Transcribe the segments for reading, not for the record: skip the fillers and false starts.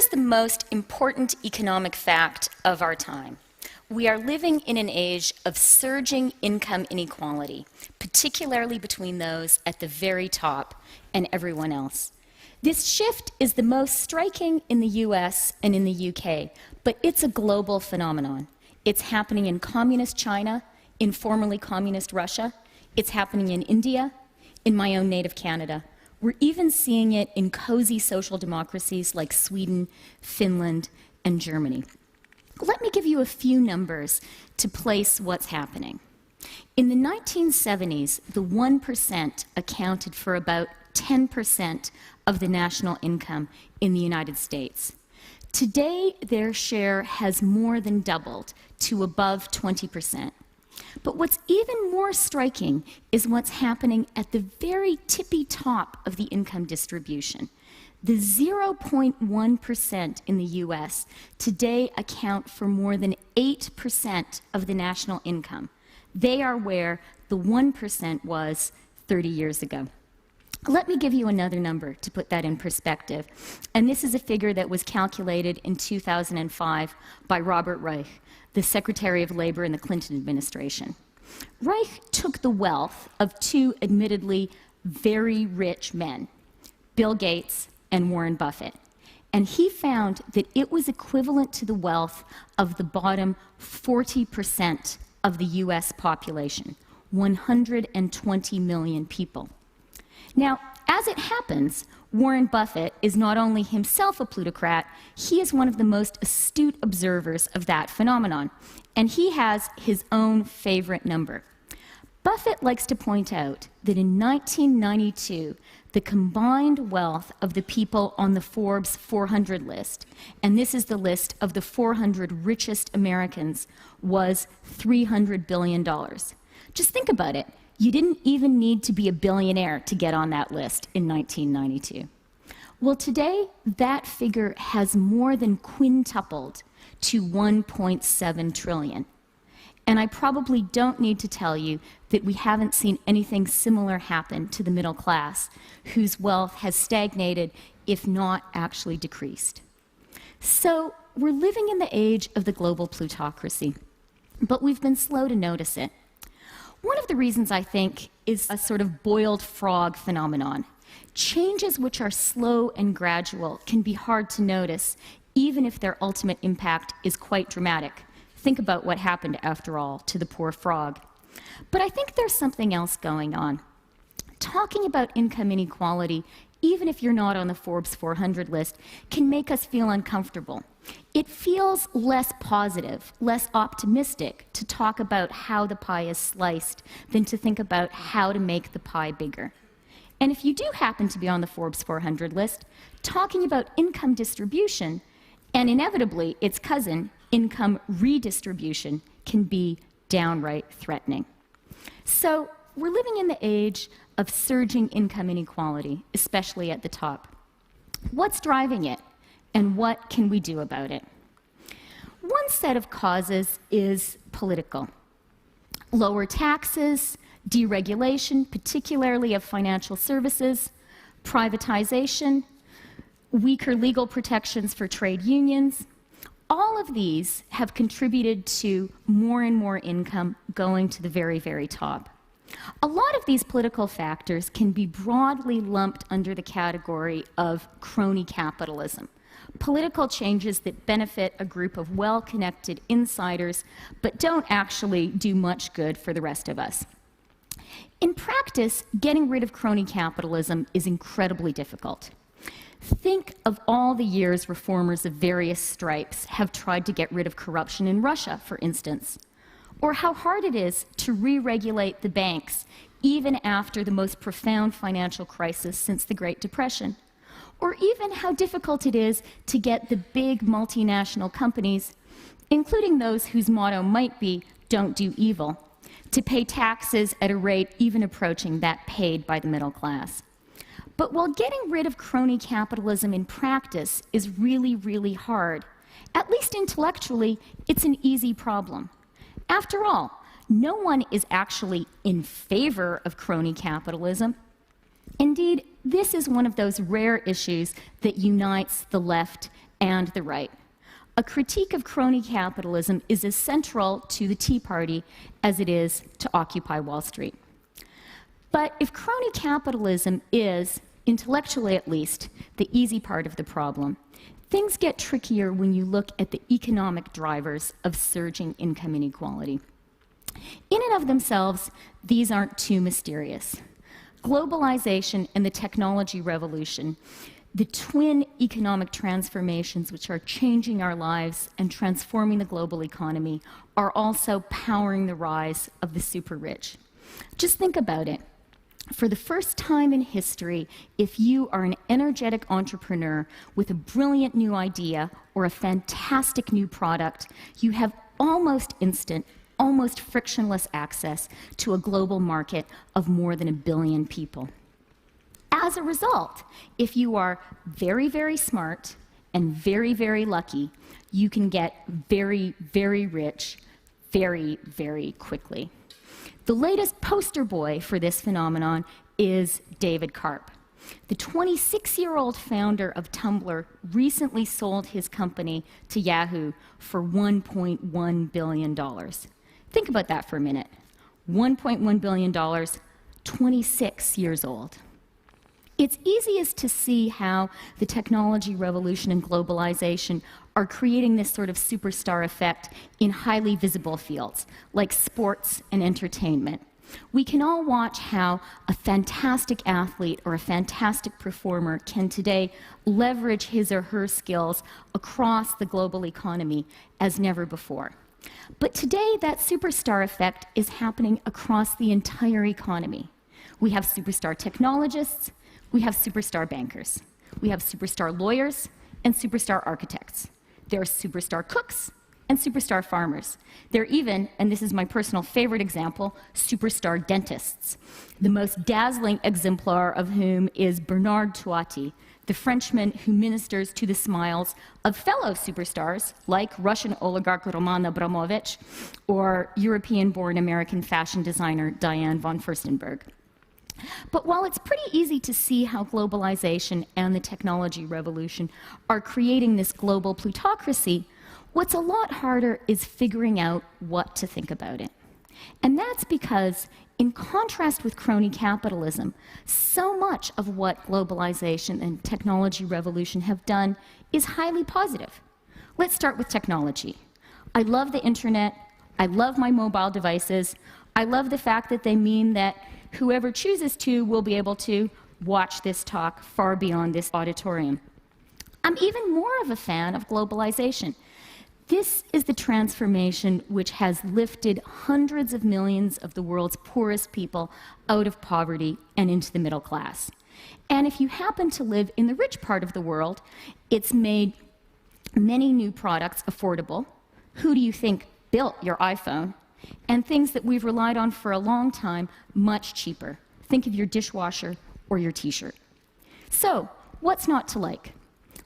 is the most important economic fact of our time. We are living in an age of surging income inequality, particularly between those at the very top and everyone else. This shift is the most striking in the US and in the UK, but it's a global phenomenon. It's happening in communist China, in formerly communist Russia. It's happening in India, in my own native Canada. We're even seeing it in cozy social democracies like Sweden, Finland, and Germany. Let me give you a few numbers to place what's happening. In the 1970s, the 1% accounted for about 10% of the national income in the United States. Today, their share has more than doubled to above 20%. But what's even more striking is what's happening at the very tippy top of the income distribution. The 0.1% in the US today account for more than 8% of the national income. They are where the 1% was 30 years ago. Let me give you another number to put that in perspective. And this is a figure that was calculated in 2005 by Robert Reich, the Secretary of Labor in the Clinton administration. Reich took the wealth of two admittedly very rich men, Bill Gates and Warren Buffett, and he found that it was equivalent to the wealth of the bottom 40% of the US population, 120 million people. Now, as it happens, Warren Buffett is not only himself a plutocrat, he is one of the most astute observers of that phenomenon, and he has his own favorite number. Buffett likes to point out that in 1992, the combined wealth of the people on the Forbes 400 list, and this is the list of the 400 richest Americans, was $300 billion. Just think about it. You didn't even need to be a billionaire to get on that list in 1992. Well, today, that figure has more than quintupled to 1.7 trillion. And I probably don't need to tell you that we haven't seen anything similar happen to the middle class, whose wealth has stagnated, if not actually decreased. So we're living in the age of the global plutocracy, but we've been slow to notice it. One of the reasons, I think, is a sort of boiled frog phenomenon. Changes which are slow and gradual can be hard to notice, even if their ultimate impact is quite dramatic. Think about what happened, after all, to the poor frog. But I think there's something else going on. Talking about income inequality, even if you're not on the Forbes 400 list, can make us feel uncomfortable. It feels less positive, less optimistic to talk about how the pie is sliced than to think about how to make the pie bigger. And if you do happen to be on the Forbes 400 list, talking about income distribution, and inevitably its cousin, income redistribution, can be downright threatening. So we're living in the age of surging income inequality, especially at the top. What's driving it, and what can we do about it? One set of causes is political. Lower taxes, deregulation, particularly of financial services, privatization, weaker legal protections for trade unions. All of these have contributed to more and more income going to the very, very top. A lot of these political factors can be broadly lumped under the category of crony capitalism. Political changes that benefit a group of well-connected insiders, but don't actually do much good for the rest of us. In practice, getting rid of crony capitalism is incredibly difficult. Think of all the years reformers of various stripes have tried to get rid of corruption in Russia, for instance, or how hard it is to re-regulate the banks even after the most profound financial crisis since the Great Depression, or even how difficult it is to get the big multinational companies, including those whose motto might be, "Don't do evil," to pay taxes at a rate even approaching that paid by the middle class. But while getting rid of crony capitalism in practice is really, really hard, at least intellectually, it's an easy problem. After all, no one is actually in favor of crony capitalism. Indeed, this is one of those rare issues that unites the left and the right. A critique of crony capitalism is as central to the Tea Party as it is to Occupy Wall Street. But if crony capitalism is, intellectually at least, the easy part of the problem, things get trickier when you look at the economic drivers of surging income inequality. In and of themselves, these aren't too mysterious. Globalization and the technology revolution, the twin economic transformations which are changing our lives and transforming the global economy, are also powering the rise of the super rich. Just think about it. For the first time in history, if you are an energetic entrepreneur with a brilliant new idea or a fantastic new product, you have almost instant, almost frictionless access to a global market of more than 1 billion people. As a result, if you are very, very smart and very, very lucky, you can get very, very rich very, very quickly. The latest poster boy for this phenomenon is David Karp. The 26-year-old founder of Tumblr recently sold his company to Yahoo for $1.1 billion. Think about that for a minute. $1.1 billion, 26 years old. It's easiest to see how the technology revolution and globalization are creating this sort of superstar effect in highly visible fields, like sports and entertainment. We can all watch how a fantastic athlete or a fantastic performer can today leverage his or her skills across the global economy as never before. But today, that superstar effect is happening across the entire economy. We have superstar technologists, we have superstar bankers, we have superstar lawyers and superstar architects. There are superstar cooks and superstar farmers. There are even, and this is my personal favorite example, superstar dentists, the most dazzling exemplar of whom is Bernard Tuati, the Frenchman who ministers to the smiles of fellow superstars like Russian oligarch Roman Abramovich or European-born American fashion designer Diane von Furstenberg. But while it's pretty easy to see how globalization and the technology revolution are creating this global plutocracy, what's a lot harder is figuring out what to think about it. And that's because, in contrast with crony capitalism, so much of what globalization and technology revolution have done is highly positive. Let's start with technology. I love the internet. I love my mobile devices. I love the fact that they mean that whoever chooses to will be able to watch this talk far beyond this auditorium. I'm even more of a fan of globalization. This is the transformation which has lifted hundreds of millions of the world's poorest people out of poverty and into the middle class. And if you happen to live in the rich part of the world, it's made many new products affordable. Who do you think built your iPhone? And things that we've relied on for a long time, much cheaper. Think of your dishwasher or your t-shirt. So, what's not to like?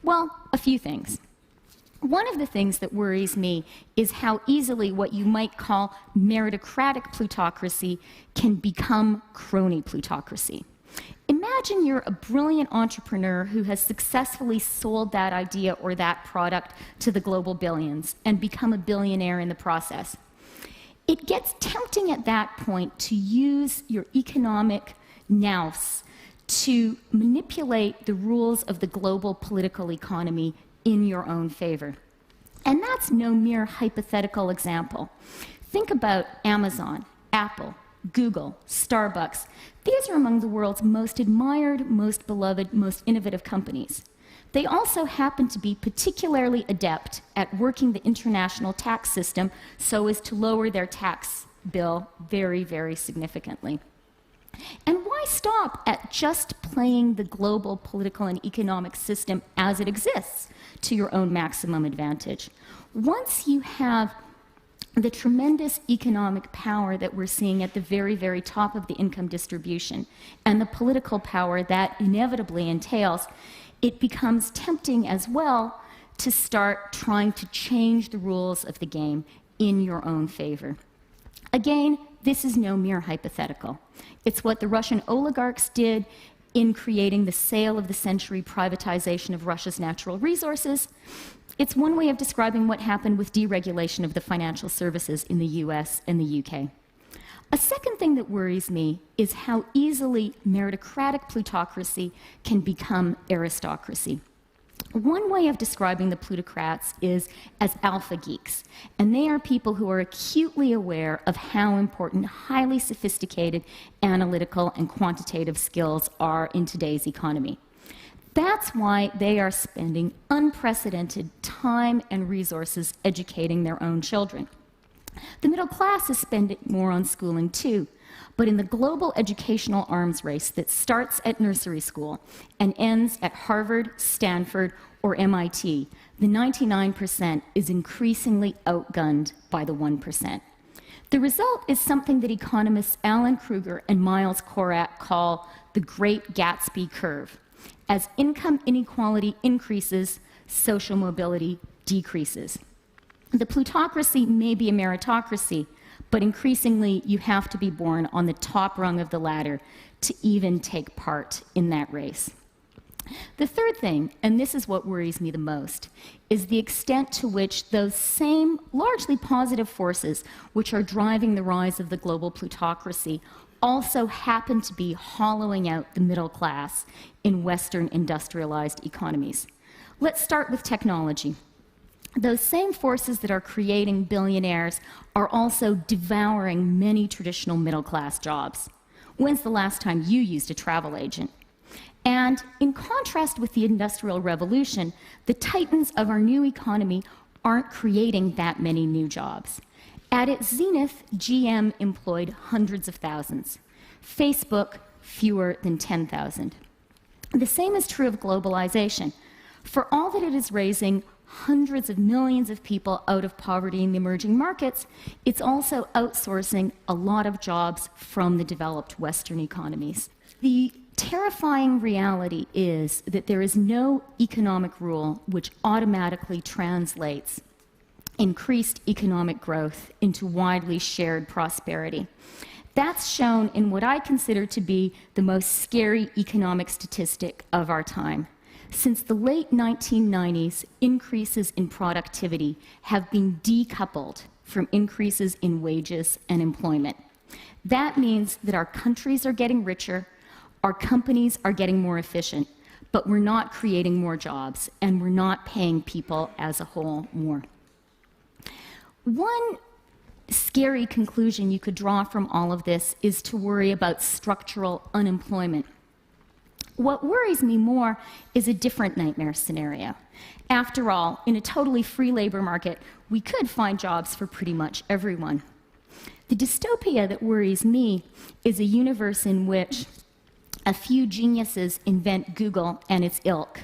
Well, a few things. One of the things that worries me is how easily what you might call meritocratic plutocracy can become crony plutocracy. Imagine you're a brilliant entrepreneur who has successfully sold that idea or that product to the global billions and become a billionaire in the process. It gets tempting at that point to use your economic nous to manipulate the rules of the global political economy in your own favor. And that's no mere hypothetical example. Think about Amazon, Apple, Google, Starbucks. These are among the world's most admired, most beloved, most innovative companies. They also happen to be particularly adept at working the international tax system so as to lower their tax bill very, very significantly. And why stop at just playing the global political and economic system as it exists to your own maximum advantage? Once you have the tremendous economic power that we're seeing at the very, very top of the income distribution and the political power that inevitably entails, it becomes tempting as well to start trying to change the rules of the game in your own favor. Again, this is no mere hypothetical. It's what the Russian oligarchs did in creating the sale of the century privatization of Russia's natural resources. It's one way of describing what happened with deregulation of the financial services in the US and the UK. A second thing that worries me is how easily meritocratic plutocracy can become aristocracy. One way of describing the plutocrats is as alpha geeks, and they are people who are acutely aware of how important highly sophisticated analytical and quantitative skills are in today's economy. That's why they are spending unprecedented time and resources educating their own children. The middle class is spending more on schooling too, but in the global educational arms race that starts at nursery school and ends at Harvard, Stanford, or MIT, the 99% is increasingly outgunned by the 1%. The result is something that economists Alan Kruger and Miles Korak call the Great Gatsby curve. As income inequality increases, social mobility decreases. The plutocracy may be a meritocracy, but increasingly you have to be born on the top rung of the ladder to even take part in that race. The third thing, and this is what worries me the most, is the extent to which those same largely positive forces which are driving the rise of the global plutocracy also happen to be hollowing out the middle class in Western industrialized economies. Let's start with technology. Those same forces that are creating billionaires are also devouring many traditional middle-class jobs. When's the last time you used a travel agent? And in contrast with the Industrial Revolution, the titans of our new economy aren't creating that many new jobs. At its zenith, GM employed hundreds of thousands. Facebook, fewer than 10,000. The same is true of globalization. For all that it is raising hundreds of millions of people out of poverty in the emerging markets, it's also outsourcing a lot of jobs from the developed Western economies. The terrifying reality is that there is no economic rule which automatically translates increased economic growth into widely shared prosperity. That's shown in what I consider to be the most scary economic statistic of our time. Since the late 1990s, increases in productivity have been decoupled from increases in wages and employment. That means that our countries are getting richer, our companies are getting more efficient, but we're not creating more jobs, and we're not paying people as a whole more. One scary conclusion you could draw from all of this is to worry about structural unemployment. What worries me more is a different nightmare scenario. After all, in a totally free labor market, we could find jobs for pretty much everyone. The dystopia that worries me is a universe in which a few geniuses invent Google and its ilk,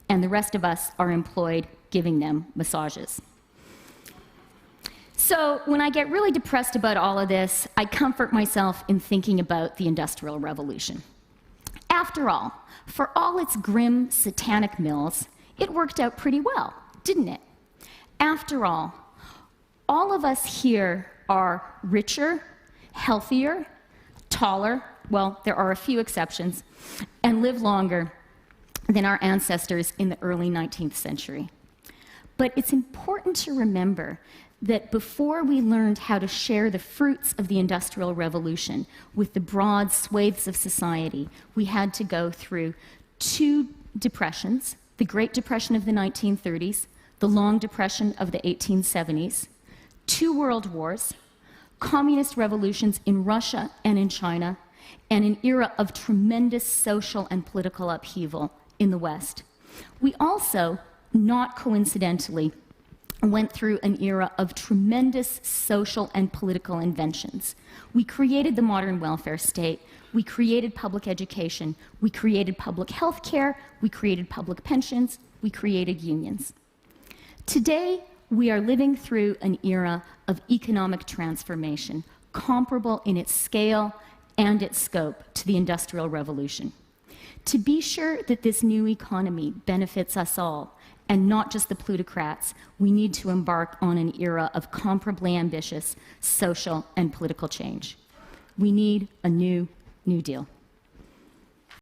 and the rest of us are employed giving them massages. So when I get really depressed about all of this, I comfort myself in thinking about the Industrial Revolution. After all, for all its grim, satanic mills, it worked out pretty well, didn't it? After all of us here are richer, healthier, taller, well, there are a few exceptions, and live longer than our ancestors in the early 19th century. But it's important to remember that before we learned how to share the fruits of the Industrial Revolution with the broad swathes of society, we had to go through two depressions, the Great Depression of the 1930s, the Long Depression of the 1870s, two world wars, communist revolutions in Russia and in China, and an era of tremendous social and political upheaval in the West. We also, not coincidentally, went through an era of tremendous social and political inventions. We created the modern welfare state, we created public education, we created public health care, we created public pensions, we created unions. Today, we are living through an era of economic transformation, comparable in its scale and its scope to the Industrial Revolution. To be sure that this new economy benefits us all, and not just the plutocrats, we need to embark on an era of comparably ambitious social and political change. We need a New Deal.